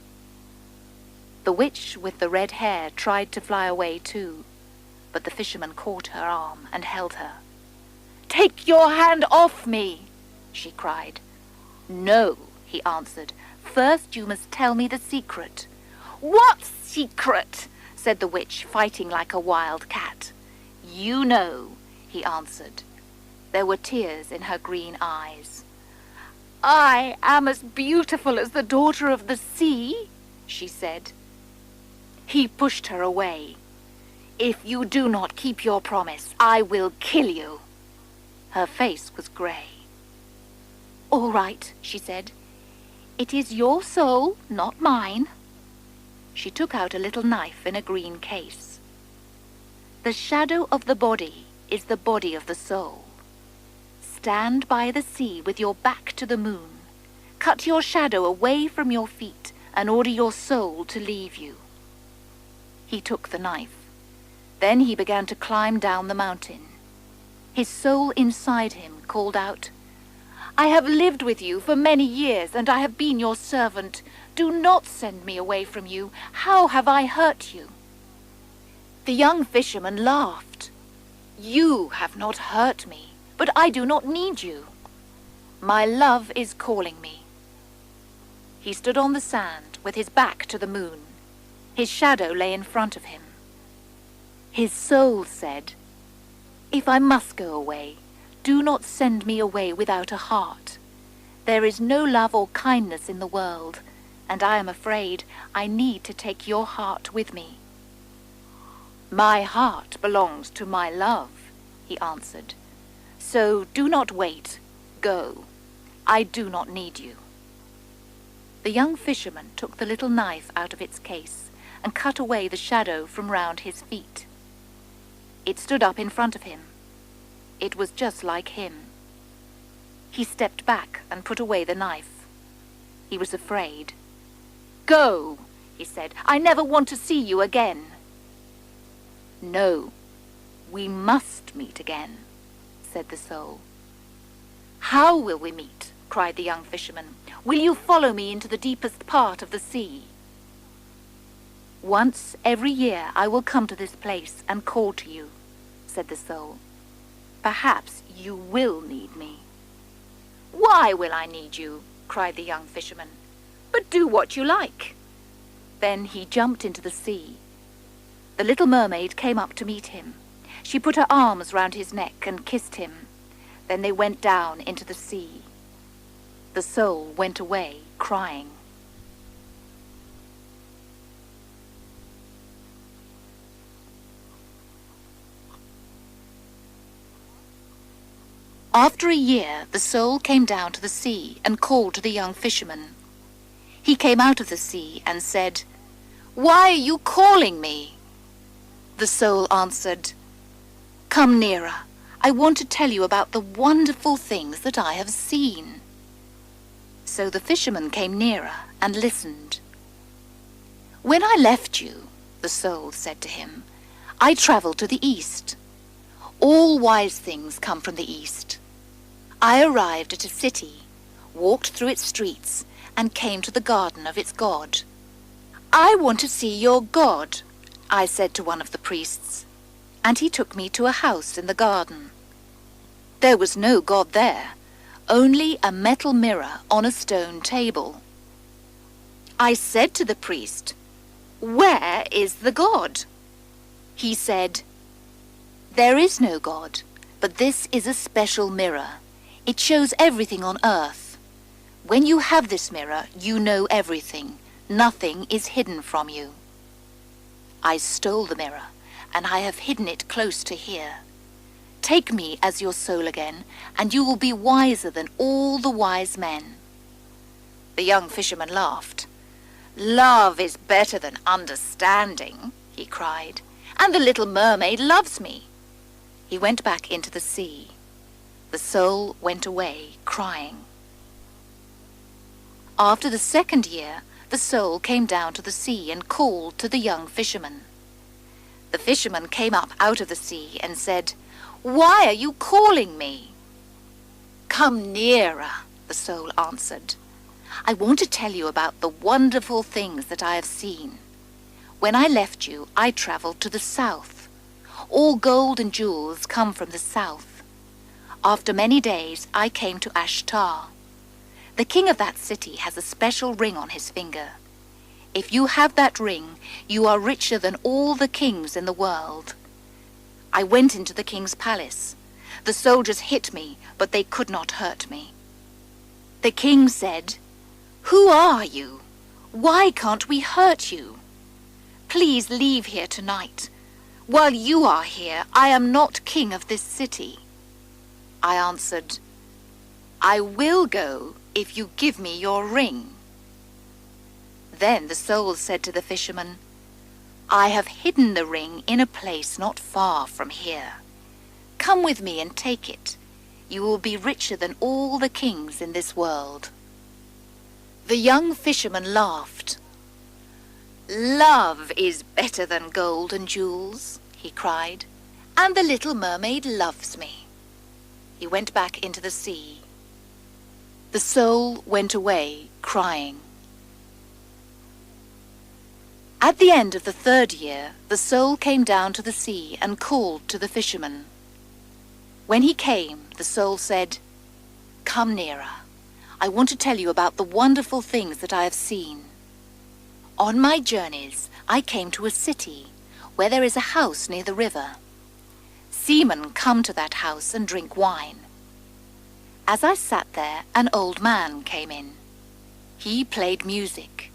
The witch with the red hair tried to fly away too, but the fisherman caught her arm and held her. "Take your hand off me!" she cried. "No," he answered. "First you must tell me the secret." "What secret?" said the witch, fighting like a wild cat. "You know," he answered. There were tears in her green eyes. "I am as beautiful as the daughter of the sea," she said. He pushed her away. "If you do not keep your promise, I will kill you." Her face was grey. "All right," she said. "It is your soul, not mine." She took out a little knife in a green case. "The shadow of the body is the body of the soul. Stand by the sea with your back to the moon. Cut your shadow away from your feet and order your soul to leave you." He took the knife. Then he began to climb down the mountain. His soul inside him called out, "I have lived with you for many years, and I have been your servant. Do not send me away from you. How have I hurt you?" The young fisherman laughed. "You have not hurt me, but I do not need you. My love is calling me." He stood on the sand with his back to the moon. His shadow lay in front of him. His soul said, "If I must go away, do not send me away without a heart. There is no love or kindness in the world, and I am afraid I need to take your heart with me." "My heart belongs to my love," he answered. "So do not wait. Go. I do not need you." The young fisherman took the little knife out of its case and cut away the shadow from round his feet. It stood up in front of him. It was just like him. He stepped back and put away the knife. He was afraid. "Go," he said. "I never want to see you again." "No, we must meet again," said the soul. "How will we meet?" cried the young fisherman. "Will you follow me into the deepest part of the sea?" "Once every year I will come to this place and call to you," said the soul. "Perhaps you will need me." "Why will I need you?" cried the young fisherman. "But do what you like." Then he jumped into the sea. The little mermaid came up to meet him. She put her arms round his neck and kissed him. Then they went down into the sea. The soul went away crying. After a year, the soul came down to the sea and called to the young fisherman. He came out of the sea and said, "Why are you calling me?" The soul answered, "Come nearer. I want to tell you about the wonderful things that I have seen." So the fisherman came nearer and listened. "When I left you," the soul said to him, "I traveled to the east. All wise things come from the east. I arrived at a city, walked through its streets, and came to the garden of its god. 'I want to see your god,' I said to one of the priests, and he took me to a house in the garden. There was no god there, only a metal mirror on a stone table. I said to the priest, 'Where is the god?' He said, 'There is no god, but this is a special mirror. It shows everything on earth. When you have this mirror, you know everything. Nothing is hidden from you.' I stole the mirror, and I have hidden it close to here. Take me as your soul again, and you will be wiser than all the wise men." The young fisherman laughed. "Love is better than understanding," he cried, "and the little mermaid loves me." He went back into the sea. The soul went away, crying. After the second year, the soul came down to the sea and called to the young fisherman. The fisherman came up out of the sea and said, "Why are you calling me?" "Come nearer," the soul answered. "I want to tell you about the wonderful things that I have seen. When I left you, I traveled to the south. All gold and jewels come from the south. After many days, I came to Ashtar. The king of that city has a special ring on his finger. If you have that ring, you are richer than all the kings in the world. I went into the king's palace. The soldiers hit me, but they could not hurt me. The king said, 'Who are you? Why can't we hurt you? Please leave here tonight. While you are here, I am not king of this city.' I answered, 'I will go if you give me your ring.' Then the soul said to the fisherman, 'I have hidden the ring in a place not far from here. Come with me and take it. You will be richer than all the kings in this world.' The young fisherman laughed. 'Love is better than gold and jewels,' he cried, 'and the little mermaid loves me.' He went back into the sea. The soul went away, crying. At the end of the third year, the soul came down to the sea and called to the fisherman. When he came, the soul said, "Come nearer. I want to tell you about the wonderful things that I have seen. On my journeys, I came to a city where there is a house near the river. Seamen come to that house and drink wine. As I sat there, an old man came in. He played music,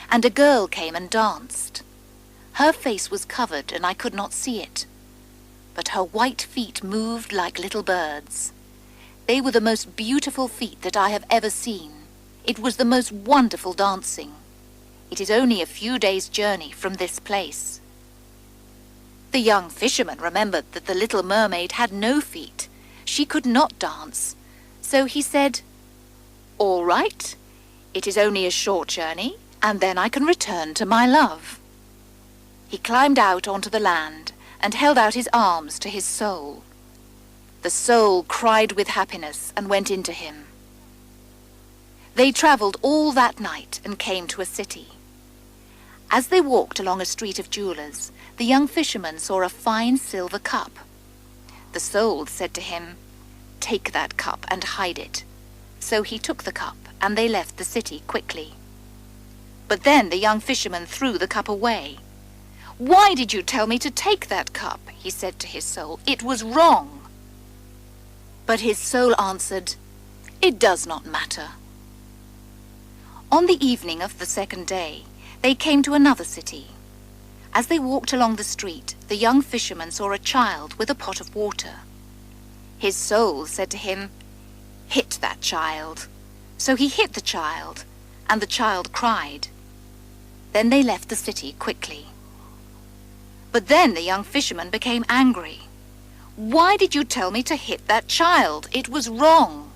and a girl came and danced. Her face was covered and I could not see it, but her white feet moved like little birds. They were the most beautiful feet that I have ever seen. It was the most wonderful dancing. It is only a few days' journey from this place." The young fisherman remembered that the little mermaid had no feet. She could not dance. So he said, "All right, it is only a short journey, and then I can return to my love." He climbed out onto the land and held out his arms to his soul. The soul cried with happiness and went into him. They traveled all that night and came to a city. As they walked along a street of jewelers, the young fisherman saw a fine silver cup. The soul said to him, "Take that cup and hide it." So he took the cup, and they left the city quickly. But then the young fisherman threw the cup away. "Why did you tell me to take that cup?" he said to his soul. "It was wrong." But his soul answered, "It does not matter." On the evening of the second day, they came to another city. As they walked along the street, the young fisherman saw a child with a pot of water. His soul said to him, "Hit that child." So he hit the child, and the child cried. Then they left the city quickly. But then the young fisherman became angry. "Why did you tell me to hit that child? It was wrong."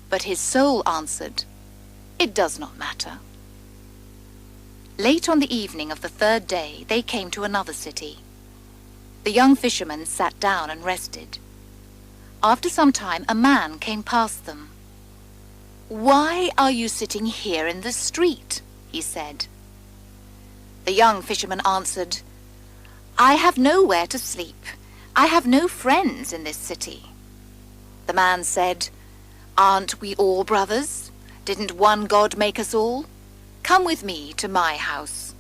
But his soul answered, "It does not matter." Late on the evening of the third day, they came to another city. The young fisherman sat down and rested. After some time, a man came past them. "Why are you sitting here in the street?" he said. The young fisherman answered, "I have nowhere to sleep. I have no friends in this city." The man said, "Aren't we all brothers? Didn't one God make us all? Come with me to my house."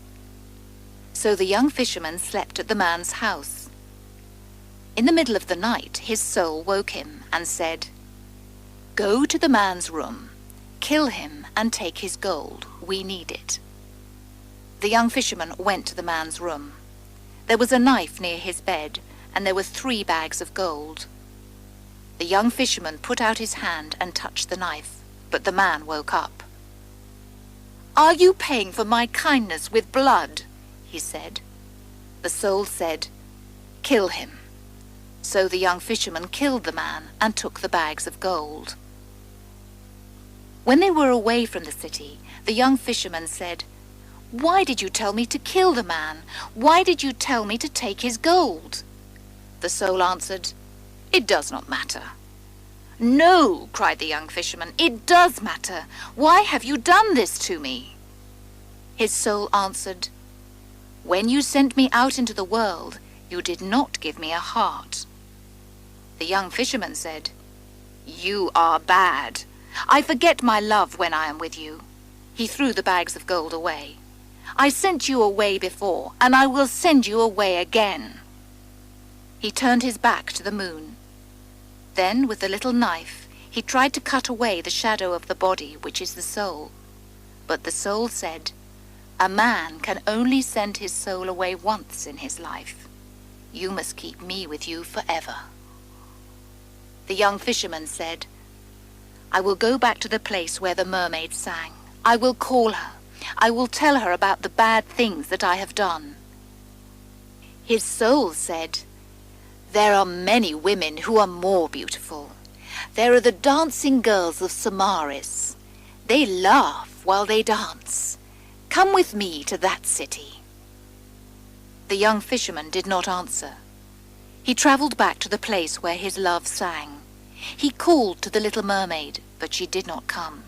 So the young fisherman slept at the man's house. In the middle of the night, his soul woke him and said, "Go to the man's room, kill him and take his gold. We need it." The young fisherman went to the man's room. There was a knife near his bed, and there were 3 bags of gold. The young fisherman put out his hand and touched the knife, but the man woke up. "Are you paying for my kindness with blood?" he said. The soul said, "Kill him." So the young fisherman killed the man and took the bags of gold. When they were away from the city, the young fisherman said, "Why did you tell me to kill the man? Why did you tell me to take his gold?" The soul answered, "It does not matter." "No," cried the young fisherman, "it does matter. Why have you done this to me?" His soul answered, "When you sent me out into the world, you did not give me a heart." The young fisherman said, "You are bad. I forget my love when I am with you." He threw the bags of gold away. "I sent you away before, and I will send you away again." He turned his back to the moon. Then, with the little knife, he tried to cut away the shadow of the body, which is the soul. But the soul said, "A man can only send his soul away once in his life. You must keep me with you forever." The young fisherman said, "I will go back to the place where the mermaid sang. I will call her. I will tell her about the bad things that I have done." His soul said, "There are many women who are more beautiful. There are the dancing girls of Samaris. They laugh while they dance. Come with me to that city." The young fisherman did not answer. He travelled back to the place where his love sang. He called to the little mermaid, but she did not come.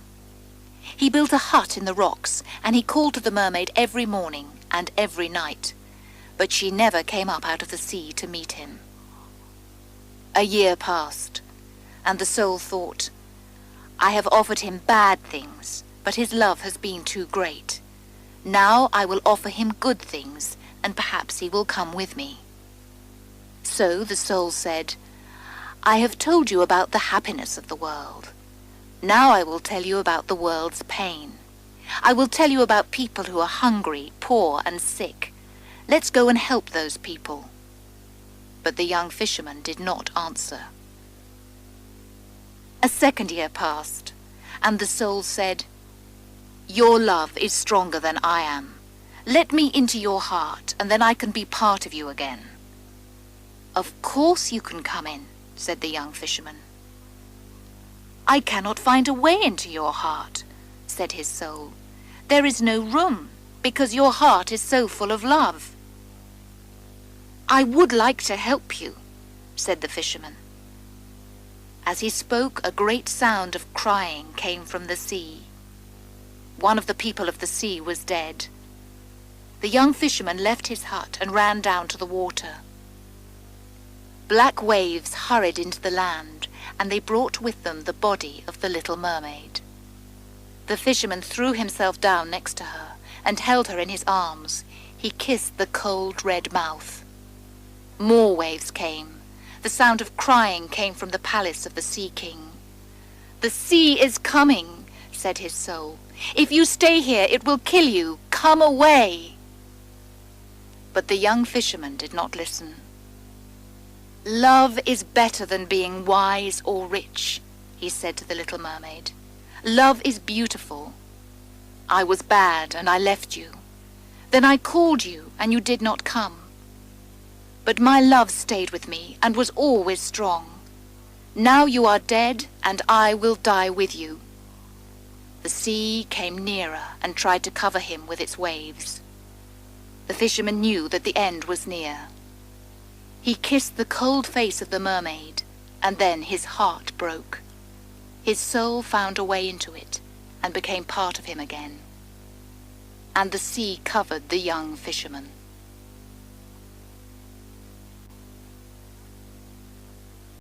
He built a hut in the rocks, and he called to the mermaid every morning and every night, but she never came up out of the sea to meet him. A year passed, and the soul thought, "I have offered him bad things, but his love has been too great. Now I will offer him good things, and perhaps he will come with me." So the soul said, "I have told you about the happiness of the world. Now I will tell you about the world's pain. I will tell you about people who are hungry, poor, and sick. Let's go and help those people." But the young fisherman did not answer. A second year passed, and the soul said, "Your love is stronger than I am. Let me into your heart, and then I can be part of you again." "Of course you can come in," said the young fisherman. "I cannot find a way into your heart," said his soul. "There is no room, because your heart is so full of love." "I would like to help you," said the fisherman. As he spoke, a great sound of crying came from the sea. One of the people of the sea was dead. The young fisherman left his hut and ran down to the water. Black waves hurried into the land, and they brought with them the body of the little mermaid. The fisherman threw himself down next to her and held her in his arms. He kissed the cold red mouth. More waves came. The sound of crying came from the palace of the Sea King. "The sea is coming," said his soul. "If you stay here, it will kill you. Come away." But the young fisherman did not listen. "Love is better than being wise or rich," he said to the little mermaid. "Love is beautiful. I was bad and I left you. Then I called you and you did not come. But my love stayed with me and was always strong. Now you are dead and I will die with you." The sea came nearer and tried to cover him with its waves. The fisherman knew that the end was near. He kissed the cold face of the mermaid, and then his heart broke. His soul found a way into it and became part of him again. And the sea covered the young fisherman.